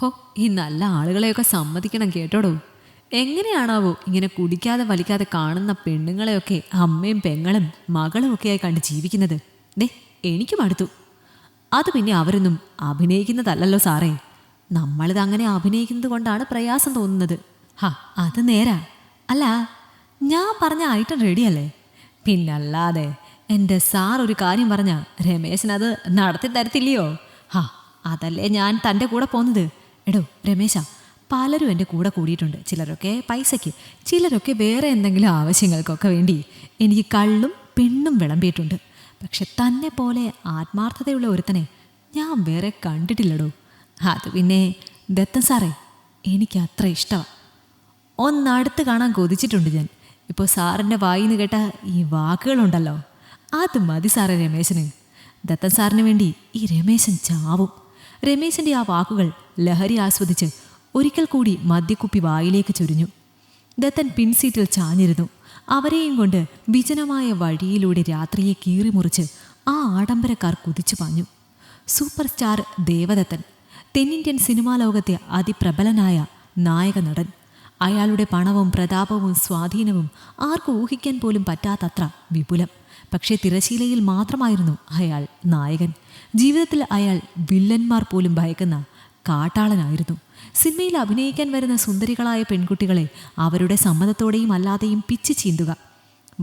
ഹോ, ഈ നല്ല ആളുകളെയൊക്കെ സമ്മതിക്കണം കേട്ടോടോ. എങ്ങനെയാണാവോ ഇങ്ങനെ കുടിക്കാതെ വലിക്കാതെ കാണുന്ന പെണ്ണുങ്ങളെയൊക്കെ അമ്മയും പെങ്ങളും മകളും ഒക്കെയായി കണ്ട് ജീവിക്കുന്നത്? ദേ, എനിക്കും അടുത്തു. അത് പിന്നെ അവരൊന്നും അഭിനയിക്കുന്നതല്ലല്ലോ സാറേ. നമ്മളിത് അങ്ങനെ അഭിനയിക്കുന്നത് കൊണ്ടാണ് പ്രയാസം തോന്നുന്നത്. ഹാ, അത് നേരാ. അല്ല, ഞാൻ പറഞ്ഞ ഐറ്റം റെഡിയല്ലേ? പിന്നല്ലാതെ. എൻ്റെ സാർ ഒരു കാര്യം പറഞ്ഞ രമേശനത് നടത്തി തരത്തില്ലയോ? ഹാ, അതല്ലേ ഞാൻ തൻ്റെ കൂടെ പോകുന്നത്. എടോ രമേശ, പലരും എൻ്റെ കൂടെ കൂടിയിട്ടുണ്ട്. ചിലരൊക്കെ പൈസയ്ക്ക്, ചിലരൊക്കെ വേറെ എന്തെങ്കിലും ആവശ്യങ്ങൾക്കൊക്കെ വേണ്ടി എനിക്ക് കള്ളും പെണ്ണും വിളമ്പിയിട്ടുണ്ട്. പക്ഷെ തന്നെ പോലെ ആത്മാർത്ഥതയുള്ള ഒരുത്തനെ ഞാൻ വേറെ കണ്ടിട്ടില്ലടോ. അത് പിന്നെ ദത്തൻ സാറേ, എനിക്ക് അത്ര ഇഷ്ടമാണ്. ഒന്നടുത്ത് കാണാൻ കൊതിച്ചിട്ടുണ്ട് ഞാൻ. ഇപ്പോൾ സാറിൻ്റെ വായിന്ന് കേട്ട ഈ വാക്കുകളുണ്ടല്ലോ, അത് മതി സാറേ രമേശന്. ദത്തൻ സാറിന് വേണ്ടി ഈ രമേശൻ ചാവും. രമേശൻ്റെ ആ വാക്കുകൾ ലഹരി ആസ്വദിച്ച് ഒരിക്കൽ കൂടി മദ്യക്കുപ്പി വായിലേക്ക് ചൊരിഞ്ഞു. ദത്തൻ പിൻസീറ്റിൽ ചാഞ്ഞിരുന്നു. അവരെയും കൊണ്ട് വിജനമായ വഴിയിലൂടെ രാത്രിയെ കീറിമുറിച്ച് ആ ആഡംബരക്കാർ കുതിച്ചു പാഞ്ഞു. സൂപ്പർ സ്റ്റാർ ദേവദത്തൻ, തെന്നിന്ത്യൻ സിനിമാ ലോകത്തെ അതിപ്രബലനായ നായക നടൻ. അയാളുടെ പണവും പ്രതാപവും സ്വാധീനവും ആർക്കും ഊഹിക്കാൻ പോലും പറ്റാത്തത്ര വിപുലം. പക്ഷേ തിരശീലയിൽ മാത്രമായിരുന്നു അയാൾ നായകൻ. ജീവിതത്തിൽ അയാൾ വില്ലന്മാർ പോലും ഭയക്കുന്ന കാട്ടാളനായിരുന്നു. സിനിമയിൽ അഭിനയിക്കാൻ വരുന്ന സുന്ദരികളായ പെൺകുട്ടികളെ അവരുടെ സമ്മതത്തോടെയും അല്ലാതെയും പിച്ചു ചീന്തുക,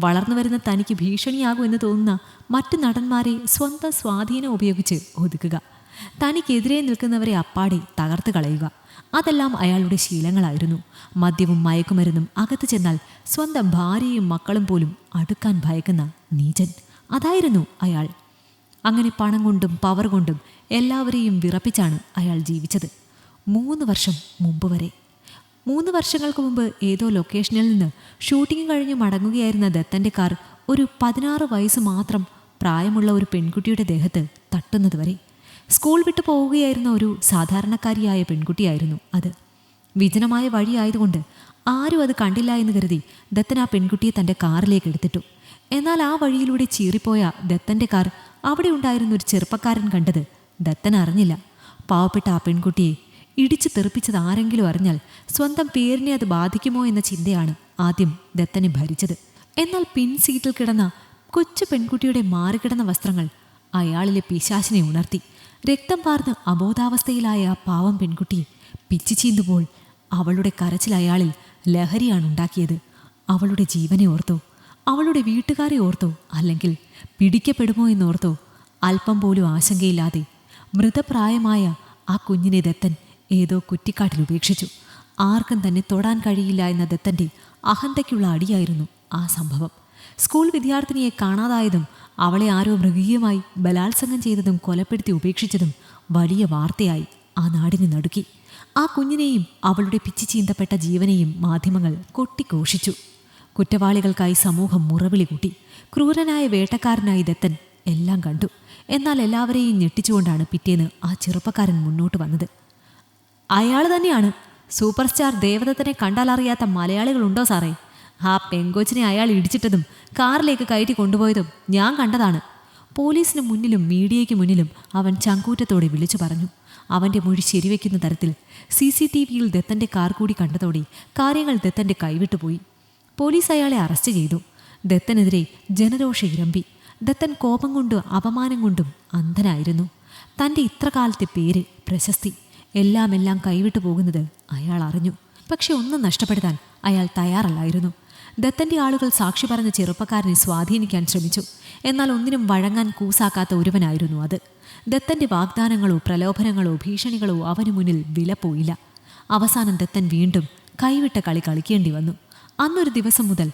വളർന്നു വരുന്ന തനിക്ക് ഭീഷണിയാകുമെന്ന് തോന്നുന്ന മറ്റു നടന്മാരെ സ്വന്തം സ്വാധീനം ഉപയോഗിച്ച് ഒതുക്കുക, തനിക്കെതിരെ നിൽക്കുന്നവരെ അപ്പാടെ തകർത്ത് കളയുക, അതെല്ലാം അയാളുടെ ശീലങ്ങളായിരുന്നു. മദ്യവും മയക്കുമരുന്നും അകത്ത് ചെന്നാൽ സ്വന്തം ഭാര്യയും മക്കളും പോലും അടുക്കാൻ ഭയക്കുന്ന നീചൻ, അതായിരുന്നു അയാൾ. അങ്ങനെ പണം കൊണ്ടും പവർ കൊണ്ടും എല്ലാവരെയും വിറപ്പിച്ചാണ് അയാൾ ജീവിച്ചത്. 3 വർഷം മുമ്പ് വരെ. 3 വർഷങ്ങൾക്ക് മുമ്പ് ഏതോ ലൊക്കേഷനിൽ നിന്ന് ഷൂട്ടിംഗ് കഴിഞ്ഞ് മടങ്ങുകയായിരുന്ന ദത്തൻ്റെ കാർ ഒരു 16 വയസ്സ് മാത്രം പ്രായമുള്ള ഒരു പെൺകുട്ടിയുടെ ദേഹത്ത് തട്ടുന്നത് വരെ. സ്കൂൾ വിട്ടു പോവുകയായിരുന്ന ഒരു സാധാരണക്കാരിയായ പെൺകുട്ടിയായിരുന്നു അത്. വിജനമായ വഴിയായതുകൊണ്ട് ആരും അത് കണ്ടില്ല എന്ന് കരുതി ദത്തൻ ആ പെൺകുട്ടിയെ തൻ്റെ കാറിലേക്ക് എടുത്തിട്ടു. എന്നാൽ ആ വഴിയിലൂടെ ചീറിപ്പോയ ദത്തൻ്റെ കാർ അവിടെ ഉണ്ടായിരുന്ന ഒരു ചെറുപ്പക്കാരൻ കണ്ടത് ദത്തൻ അറിഞ്ഞില്ല. പാവപ്പെട്ട ആ പെൺകുട്ടിയെ ഇടിച്ചു തെറിപ്പിച്ചത് ആരെങ്കിലും അറിഞ്ഞാൽ സ്വന്തം പേരിനെ അത് ബാധിക്കുമോ എന്ന ചിന്തയാണ് ആദ്യം ദത്തനെ ഭരിച്ചത്. എന്നാൽ പിൻസീറ്റിൽ കിടന്ന കൊച്ചു പെൺകുട്ടിയുടെ മാറിക്കിടന്ന വസ്ത്രങ്ങൾ അയാളിലെ പിശാചിനെ ഉണർത്തി. രക്തം പാർന്ന് അബോധാവസ്ഥയിലായ ആ പാവം പെൺകുട്ടിയെ പിച്ചു ചീന്തുമ്പോൾ അവളുടെ കരച്ചിൽ അയാളിൽ ലഹരിയാണ് ഉണ്ടാക്കിയത്. അവളുടെ ജീവനെ ഓർത്തോ, അവളുടെ വീട്ടുകാരെ ഓർത്തോ, അല്ലെങ്കിൽ പിടിക്കപ്പെടുമോ എന്നോർത്തോ അല്പം പോലും ആശങ്കയില്ലാതെ മൃതപ്രായമായ ആ കുഞ്ഞിനെ ദത്തൻ ഏതോ കുറ്റിക്കാട്ടിൽ ഉപേക്ഷിച്ചു. ആർക്കും തന്നെ തൊടാൻ കഴിയില്ല എന്ന ദത്തൻ്റെ അഹന്തയ്ക്കുള്ള അടിയായിരുന്നു ആ സംഭവം. സ്കൂൾ വിദ്യാർത്ഥിനിയെ കാണാതായതും അവളെ ആരോ മൃഗീയമായി ബലാത്സംഗം ചെയ്തതും കൊലപ്പെടുത്തി ഉപേക്ഷിച്ചതും വലിയ വാർത്തയായി ആ നാടിനെ നടുക്കി. ആ കുഞ്ഞിനെയും അവളുടെ പിച്ചു ചീന്തപ്പെട്ട ജീവനെയും മാധ്യമങ്ങൾ കൊട്ടിഘോഷിച്ചു. കുറ്റവാളികൾക്കായി സമൂഹം മുറവിളി കൂട്ടി. ക്രൂരനായ വേട്ടക്കാരനായി ദത്തൻ എല്ലാം കണ്ടു. എന്നാൽ എല്ലാവരെയും ഞെട്ടിച്ചുകൊണ്ടാണ് പിറ്റേന്ന് ആ ചെറുപ്പക്കാരൻ മുന്നോട്ട് വന്നത്. അയാൾ തന്നെയാണ്. സൂപ്പർ സ്റ്റാർ ദേവദത്തനെ കണ്ടാലറിയാത്ത മലയാളികളുണ്ടോ സാറേ? ആ പെങ്കൊച്ചിനെ അയാൾ ഇടിച്ചിട്ടതും കാറിലേക്ക് കയറ്റി കൊണ്ടുപോയതും ഞാൻ കണ്ടതാണ്. പോലീസിന് മുന്നിലും മീഡിയയ്ക്ക് മുന്നിലും അവൻ ചങ്കൂറ്റത്തോടെ വിളിച്ചു പറഞ്ഞു. അവൻ്റെ മൊഴി ശരിവെക്കുന്ന തരത്തിൽ CCTVയിൽ ദത്തൻ്റെ കാർ കൂടി കണ്ടതോടെ കാര്യങ്ങൾ ദത്തൻ്റെ കൈവിട്ടുപോയി. പോലീസ് അയാളെ അറസ്റ്റ് ചെയ്തു. ദത്തനെതിരെ ജനരോഷം ഇരമ്പി. ദത്തൻ കോപം കൊണ്ടും അപമാനം കൊണ്ടും അന്ധനായിരുന്നു. തൻ്റെ ഇത്രകാലത്തെ പേര്, പ്രശസ്തി എല്ലാം കൈവിട്ടു പോകുന്നത് അയാൾ അറിഞ്ഞു. പക്ഷെ ഒന്നും നഷ്ടപ്പെടുത്താൻ അയാൾ തയ്യാറല്ലായിരുന്നു. ദത്തൻ്റെ ആളുകൾ സാക്ഷി പറഞ്ഞ ചെറുപ്പക്കാരനെ സ്വാധീനിക്കാൻ ശ്രമിച്ചു. എന്നാൽ ഒന്നിനും വഴങ്ങാൻ കൂസാക്കാത്ത ഒരുവനായിരുന്നു അത്. ദത്തൻ്റെ വാഗ്ദാനങ്ങളോ പ്രലോഭനങ്ങളോ ഭീഷണികളോ അവന് മുന്നിൽ വില പോയില്ല. അവസാനം ദത്തൻ വീണ്ടും കൈവിട്ട കളി കളിക്കേണ്ടി വന്നു. അന്നൊരു ദിവസം മുതൽ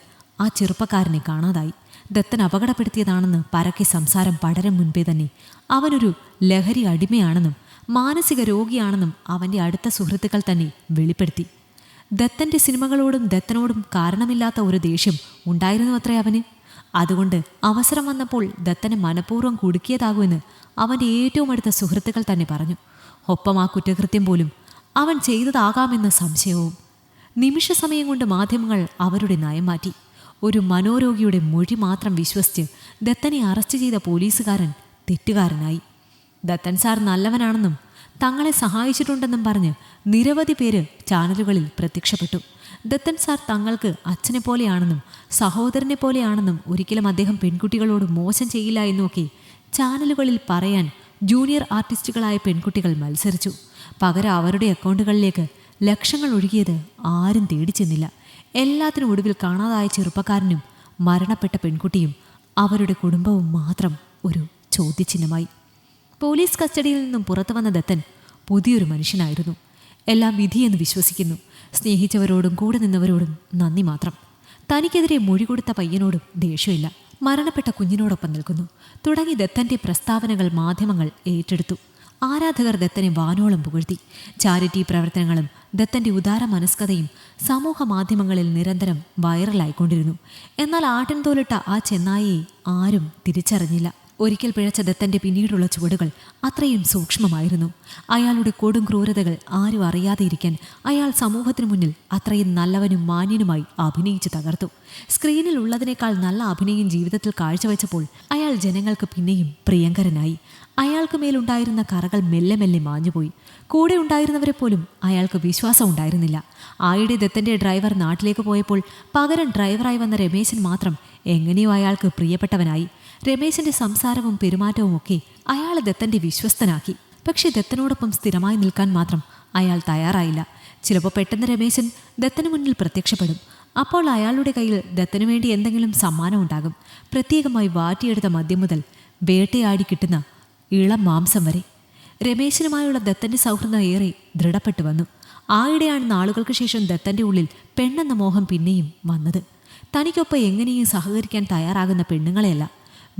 ആ ചെറുപ്പക്കാരനെ കാണാതായി. ദത്തൻ അപകടപ്പെടുത്തിയതാണെന്ന് പരക്കെ സംസാരം പടരും മുൻപേ തന്നെ അവനൊരു ലഹരി അടിമയാണെന്നും മാനസിക രോഗിയാണെന്നും അവൻ്റെ അടുത്ത സുഹൃത്തുക്കൾ തന്നെ വെളിപ്പെടുത്തി. ദത്തൻ്റെ സിനിമകളോടും ദത്തനോടും കാരണമില്ലാത്ത ഒരു ദേഷ്യം ഉണ്ടായിരുന്നു അത്രേ അവന്. അതുകൊണ്ട് അവസരം വന്നപ്പോൾ ദത്തനെ മനഃപൂർവ്വം കുടുക്കിയതാകുമെന്ന് അവൻ്റെ ഏറ്റവും അടുത്ത സുഹൃത്തുക്കൾ തന്നെ പറഞ്ഞു. ഒപ്പം ആ കുറ്റകൃത്യം പോലും അവൻ ചെയ്തതാകാമെന്ന സംശയവും. നിമിഷ സമയം കൊണ്ട് മാധ്യമങ്ങൾ അവരുടെ നയം മാറ്റി. ഒരു മനോരോഗിയുടെ മൊഴി മാത്രം വിശ്വസിച്ച് ദത്തനെ അറസ്റ്റ് ചെയ്ത പോലീസുകാരൻ തെറ്റുകാരനായി. ദത്തൻ സാർ നല്ലവനാണെന്നും തങ്ങളെ സഹായിച്ചിട്ടുണ്ടെന്നും പറഞ്ഞ് നിരവധി പേര് ചാനലുകളിൽ പ്രത്യക്ഷപ്പെട്ടു. ദത്തൻ സാർ തങ്ങൾക്ക് അച്ഛനെ പോലെയാണെന്നും സഹോദരനെ പോലെയാണെന്നും ഒരിക്കലും അദ്ദേഹം പെൺകുട്ടികളോട് മോശം ചെയ്യില്ല എന്നുമൊക്കെ ചാനലുകളിൽ പറയാൻ ജൂനിയർ ആർട്ടിസ്റ്റുകളായ പെൺകുട്ടികൾ മത്സരിച്ചു. പകരം അവരുടെ അക്കൗണ്ടുകളിലേക്ക് ലക്ഷങ്ങൾ ഒഴുകിയത് ആരും തേടിച്ചെന്നില്ല. എല്ലാത്തിനും ഒടുവിൽ കാണാതായ ചെറുപ്പക്കാരനും മരണപ്പെട്ട പെൺകുട്ടിയും അവരുടെ കുടുംബവും മാത്രം ഒരു ചോദ്യചിഹ്നമായി. പോലീസ് കസ്റ്റഡിയിൽ നിന്നും പുറത്തു വന്ന ദത്തൻ പുതിയൊരു മനുഷ്യനായിരുന്നു. എല്ലാം വിധിയെന്ന് വിശ്വസിക്കുന്നു. സ്നേഹിച്ചവരോടും കൂടെ നിന്നവരോടും നന്ദി മാത്രം. തനിക്കെതിരെ മൊഴി കൊടുത്ത പയ്യനോടും ദേഷ്യമില്ല. മരണപ്പെട്ട കുഞ്ഞിനോടൊപ്പം നിൽക്കുന്നു തുടങ്ങി ദത്തൻ്റെ പ്രസ്താവനകൾ മാധ്യമങ്ങൾ ഏറ്റെടുത്തു. ആരാധകർ ദത്തനെ വാനോളം പുകഴ്ത്തി. ചാരിറ്റി പ്രവർത്തനങ്ങളും ദത്തൻ്റെ ഉദാര മനസ്കതയും സമൂഹ മാധ്യമങ്ങളിൽ നിരന്തരം വൈറലായിക്കൊണ്ടിരുന്നു. എന്നാൽ ആട്ടിൻതോലിട്ട ആ ചെന്നായിയെ ആരും തിരിച്ചറിഞ്ഞില്ല. ഒരിക്കൽ പിഴച്ച ദത്തൻ്റെ പിന്നീടുള്ള ചുവടുകൾ അത്രയും സൂക്ഷ്മമായിരുന്നു. അയാളുടെ കൊടും ക്രൂരതകൾ ആരും അറിയാതെ ഇരിക്കാൻ അയാൾ സമൂഹത്തിനു മുന്നിൽ അത്രയും നല്ലവനും മാന്യനുമായി അഭിനയിച്ച് തകർത്തു. സ്ക്രീനിൽ ഉള്ളതിനേക്കാൾ നല്ല അഭിനയം ജീവിതത്തിൽ കാഴ്ചവെച്ചപ്പോൾ അയാൾ ജനങ്ങൾക്ക് പിന്നെയും പ്രിയങ്കരനായി. അയാൾക്ക് മേലുണ്ടായിരുന്ന കറകൾ മെല്ലെ മെല്ലെ മാഞ്ഞുപോയി. കൂടെ ഉണ്ടായിരുന്നവരെ പോലും അയാൾക്ക് വിശ്വാസം ഉണ്ടായിരുന്നില്ല. ആയിടെ ദത്തൻ്റെ ഡ്രൈവർ നാട്ടിലേക്ക് പോയപ്പോൾ പകരം ഡ്രൈവറായി വന്ന രമേശൻ മാത്രം എങ്ങനെയോ അയാൾക്ക് പ്രിയപ്പെട്ടവനായി. രമേശന്റെ സംസാരവും പെരുമാറ്റവും ഒക്കെ അയാളെ ദത്തൻ്റെ വിശ്വസ്തനാക്കി. പക്ഷേ ദത്തനോടൊപ്പം സ്ഥിരമായി നിൽക്കാൻ മാത്രം അയാൾ തയ്യാറായില്ല. ചിലപ്പോൾ പെട്ടെന്ന് രമേശൻ ദത്തന് മുന്നിൽ പ്രത്യക്ഷപ്പെടും. അപ്പോൾ അയാളുടെ കയ്യിൽ ദത്തനു വേണ്ടി എന്തെങ്കിലും സമ്മാനം ഉണ്ടാകും. പ്രത്യേകമായി വാറ്റിയെടുത്ത മദ്യം മുതൽ വേട്ടയാടി കിട്ടുന്ന ഇളം മാംസം വരെ. രമേശനുമായുള്ള ദത്തൻ്റെ സൗഹൃദം ഏറെ ദൃഢപ്പെട്ടു വന്നു. ആയിടെയാണ് നാളുകൾക്ക് ശേഷം ദത്തൻ്റെ ഉള്ളിൽ പെണ്ണെന്ന മോഹം പിന്നെയും വന്നത്. തനിക്കൊപ്പം എങ്ങനെയും സഹകരിക്കാൻ തയ്യാറാകുന്ന പെണ്ണുങ്ങളെയല്ല,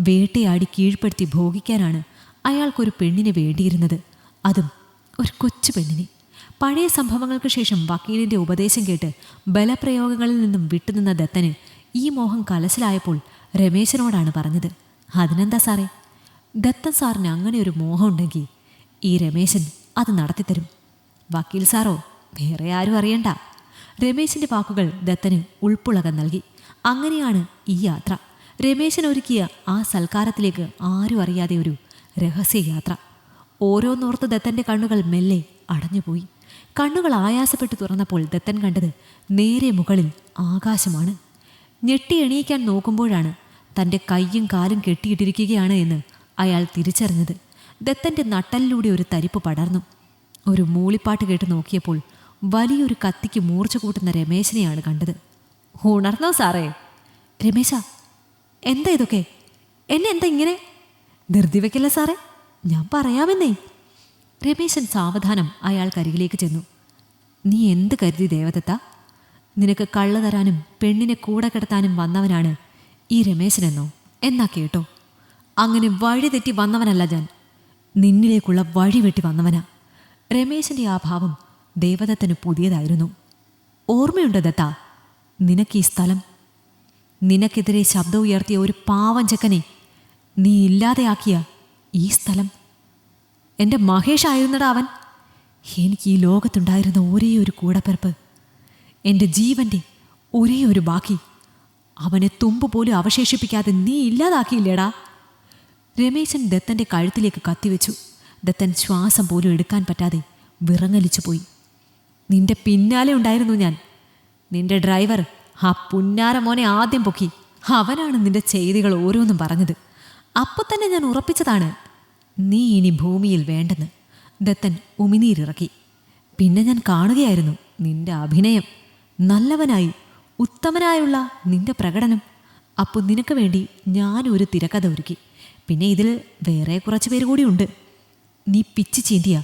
വേട്ടയാടി കീഴ്പ്പെടുത്തി ഭോഗിക്കാനാണ് അയാൾക്കൊരു പെണ്ണിനെ വേണ്ടിയിരുന്നത്. അതും ഒരു കൊച്ചു പെണ്ണിനെ. പഴയ സംഭവങ്ങൾക്ക് ശേഷം വക്കീലിൻ്റെ ഉപദേശം കേട്ട് ബലപ്രയോഗങ്ങളിൽ നിന്നും വിട്ടുനിന്ന ദത്തന് ഈ മോഹം കലശലായപ്പോൾ രമേശനോടാണ് പറഞ്ഞത്. അതിനെന്താ സാറേ, ദത്തൻ സാറിന് അങ്ങനെ ഒരു മോഹം ഉണ്ടെങ്കിൽ ഈ രമേശൻ അത് നടത്തിത്തരും. വക്കീൽ സാറോ വേറെ ആരും അറിയണ്ട. രമേശിൻ്റെ വാക്കുകൾ ദത്തന് ഉൾപ്പുളകം നൽകി. അങ്ങനെയാണ് ഈ യാത്ര. രമേശൻ ഒരുക്കിയ ആ സൽക്കാരത്തിലേക്ക് ആരും അറിയാതെ ഒരു രഹസ്യയാത്ര. ഓരോന്നോർത്ത് ദത്തൻ്റെ കണ്ണുകൾ മെല്ലെ അടഞ്ഞുപോയി. കണ്ണുകൾ ആയാസപ്പെട്ട് തുറന്നപ്പോൾ ദത്തൻ കണ്ടത് നേരെ മുകളിൽ ആകാശമാണ്. ഞെട്ടി എണീക്കാൻ നോക്കുമ്പോഴാണ് തൻ്റെ കൈയും കാലും കെട്ടിയിട്ടിരിക്കുകയാണ് എന്ന് അയാൾ തിരിച്ചറിഞ്ഞത്. ദത്തൻ്റെ നട്ടലിലൂടെ ഒരു തരിപ്പ് പടർന്നു. ഒരു മൂളിപ്പാട്ട് കേട്ട് നോക്കിയപ്പോൾ വലിയൊരു കത്തിക്ക് മൂർച്ച കൂട്ടുന്ന രമേശനെയാണ് കണ്ടത്. ഉണർന്നോ സാറേ? രമേശ, എന്താ ഇതൊക്കെ? എന്നെ എന്താ ഇങ്ങനെ? ധൃതി വയ്ക്കല്ല സാറേ, ഞാൻ പറയാമെന്നേ. രമേശൻ സാവധാനം അയാൾക്കരികിലേക്ക് ചെന്നു. നീ എന്ത് കരുതി ദേവദത്ത? നിനക്ക് കള്ള് തരാനും പെണ്ണിനെ കൂടെ കിടത്താനും വന്നവനാണ് ഈ രമേശനെന്നോ? എന്നാ കേട്ടോ, അങ്ങനെ വഴി തെറ്റി വന്നവനല്ല ഞാൻ, നിന്നിലേക്കുള്ള വഴി വെട്ടി വന്നവനാ. രമേശൻ്റെ ആ ഭാവം ദേവദത്തന് പുതിയതായിരുന്നു. ഓർമ്മയുണ്ടോ ദത്ത നിനക്ക് ഈ സ്ഥലം? നിനക്കെതിരെ ശബ്ദം ഉയർത്തിയ ഒരു പാവം ചെക്കനെ നീ ഇല്ലാതെയാക്കിയ ഈ സ്ഥലം? എൻ്റെ മഹേഷായിരുന്നടാ അവൻ. എനിക്ക് ഈ ലോകത്തുണ്ടായിരുന്ന ഒരേ ഒരു കൂടപ്പിറപ്പ്, എൻ്റെ ജീവൻ്റെ ഒരേ ഒരു ബാക്കി. അവനെ തുമ്പ് പോലും അവശേഷിപ്പിക്കാതെ നീ ഇല്ലാതാക്കിയില്ലേടാ. രമേശൻ ദത്തൻ്റെ കഴുത്തിലേക്ക് കത്തിവെച്ചു. ദത്തൻ ശ്വാസം പോലും എടുക്കാൻ പറ്റാതെ വിറങ്ങലിച്ചു പോയി. നിന്റെ പിന്നാലെ ഉണ്ടായിരുന്നു ഞാൻ. നിന്റെ ഡ്രൈവർ ആ പുന്നാര മോനെ ആദ്യം പൊക്കി. അവനാണ് നിന്റെ ചെയ്തികൾ ഓരോന്നും പറഞ്ഞത്. അപ്പോൾ തന്നെ ഞാൻ ഉറപ്പിച്ചതാണ് നീ ഇനി ഭൂമിയിൽ വേണ്ടെന്ന്. ദത്തൻ ഉമിനീരിറക്കി. പിന്നെ ഞാൻ കാണുകയായിരുന്നു നിന്റെ അഭിനയം, നല്ലവനായി ഉത്തമനായുള്ള നിന്റെ പ്രകടനം. അപ്പോൾ നിനക്ക് വേണ്ടി ഞാനൊരു തിരക്കഥ ഒരുക്കി. പിന്നെ ഇതിൽ വേറെ കുറച്ച് പേര് കൂടിയുണ്ട്. നീ പിച്ച് ചീന്തിയ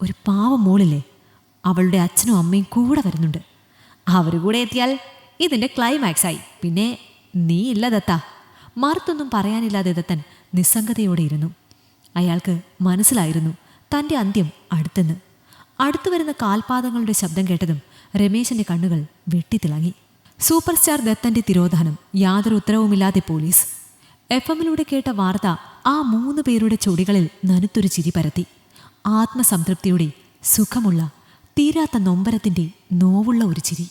ഒരു പാവം മോളില്ലേ, അവളുടെ അച്ഛനും അമ്മയും കൂടെ വരുന്നുണ്ട്. അവർ കൂടെ എത്തിയാൽ ഇതിൻ്റെ ക്ലൈമാക്സായി. പിന്നെ നീ ഇല്ല ദത്ത. മറുത്തൊന്നും പറയാനില്ലാതെ ദത്തൻ നിസ്സംഗതയോടെ ഇരുന്നു. അയാൾക്ക് മനസ്സിലായിരുന്നു തൻ്റെ അന്ത്യം അടുത്തെന്ന്. അടുത്തു വരുന്ന കാൽപാദങ്ങളുടെ ശബ്ദം കേട്ടതും രമേശൻ്റെ കണ്ണുകൾ വെട്ടിത്തിളങ്ങി. Super star ദത്തൻ്റെ തിരോധാനം. യാതൊരു ഉത്തരവുമില്ലാതെ പോലീസ്. FM-ലൂടെ കേട്ട വാർത്ത ആ 3 പേരുടെ ചൊടികളിൽ നനുത്തൊരു ചിരി പരത്തി. ആത്മസംതൃപ്തിയുടെ സുഖമുള്ള തീരാത്ത നൊമ്പരത്തിൻ്റെ നോവുള്ള ഒരു ചിരി.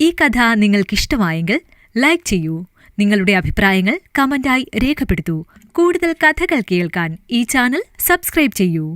ഈ കഥ നിങ്ങൾക്കിഷ്ടമായെങ്കിൽ ലൈക്ക് ചെയ്യൂ. നിങ്ങളുടെ അഭിപ്രായങ്ങൾ കമന്റായി രേഖപ്പെടുത്തൂ. കൂടുതൽ കഥകൾ കേൾക്കാൻ ഈ ചാനൽ സബ്സ്ക്രൈബ് ചെയ്യൂ.